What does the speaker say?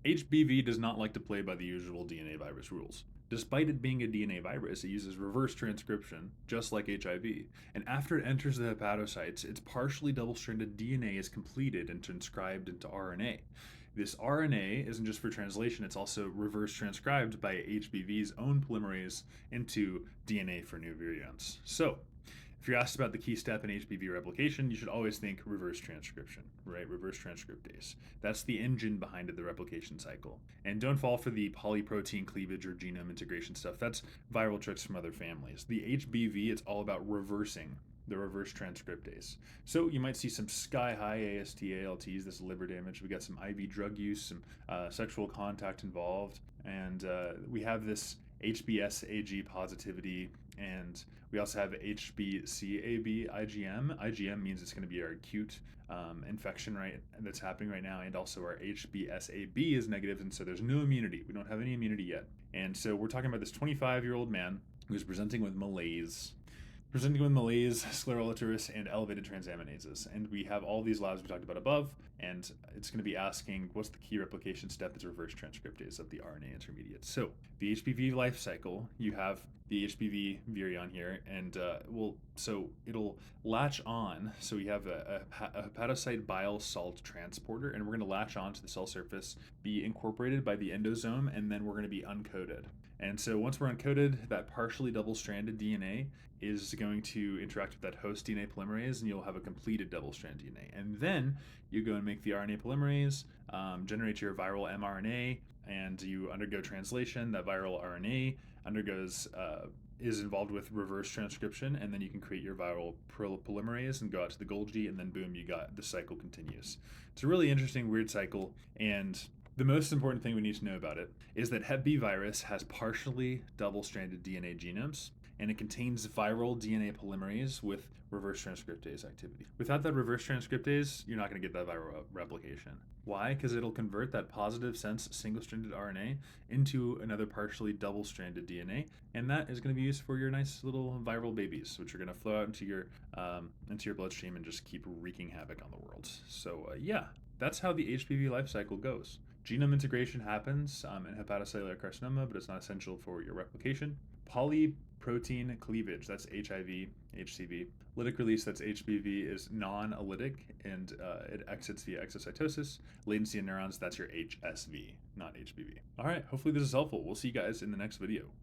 HBV does not like to play by the usual DNA virus rules. Despite it being a DNA virus, it uses reverse transcription, just like HIV, and after it enters the hepatocytes, its partially double-stranded DNA is completed and transcribed into RNA. This RNA isn't just for translation, it's also reverse transcribed by HBV's own polymerase into DNA for new virions. So, if you're asked about the key step in HBV replication, you should always think reverse transcription, right? Reverse transcriptase. That's the engine behind the replication cycle. And don't fall for the polyprotein cleavage or genome integration stuff. That's viral tricks from other families. The HBV, it's all about reversing the reverse transcriptase. So you might see some sky high AST, ALTs, this liver damage. We got some IV drug use, some sexual contact involved, and we have this HBsAg positivity, and we also have HBcAb IgM. IgM means it's going to be our acute infection, right, that's happening right now, and also our HBsAb is negative, and so there's no immunity. We don't have any immunity yet. And so we're talking about this 25-year-old man who's presenting with malaise, scleroliters, and elevated transaminases. And we have all these labs we talked about above, and it's going to be asking what's the key replication step is reverse transcriptase of the RNA intermediate. So the HBV life cycle, you have the HBV virion here, and so it'll latch on. So we have a hepatocyte bile salt transporter, and we're going to latch on to the cell surface, be incorporated by the endosome, and then we're going to be uncoated. And so once we're uncoated, that partially double-stranded DNA is going to interact with that host DNA polymerase, and you'll have a completed double-strand DNA. And then you go and make the RNA polymerase, generate your viral mRNA, and you undergo translation. That viral RNA is involved with reverse transcription, and then you can create your viral polymerase and go out to the Golgi, and then boom, the cycle continues. It's a really interesting, weird cycle, and the most important thing we need to know about it is that Hep B virus has partially double-stranded DNA genomes, and it contains viral DNA polymerase with reverse transcriptase activity. Without that reverse transcriptase, you're not going to get that viral replication. Why? Because it'll convert that positive sense single-stranded RNA into another partially double-stranded DNA, and that is going to be used for your nice little viral babies, which are going to flow out into your bloodstream and just keep wreaking havoc on the world. So yeah, that's how the HBV life cycle goes. Genome integration happens in hepatocellular carcinoma, but it's not essential for your replication. Polyprotein cleavage, that's HIV, HCV. Lytic release, that's HBV, is non-lytic, and it exits via exocytosis. Latency in neurons, that's your HSV, not HBV. All right, hopefully this is helpful. We'll see you guys in the next video.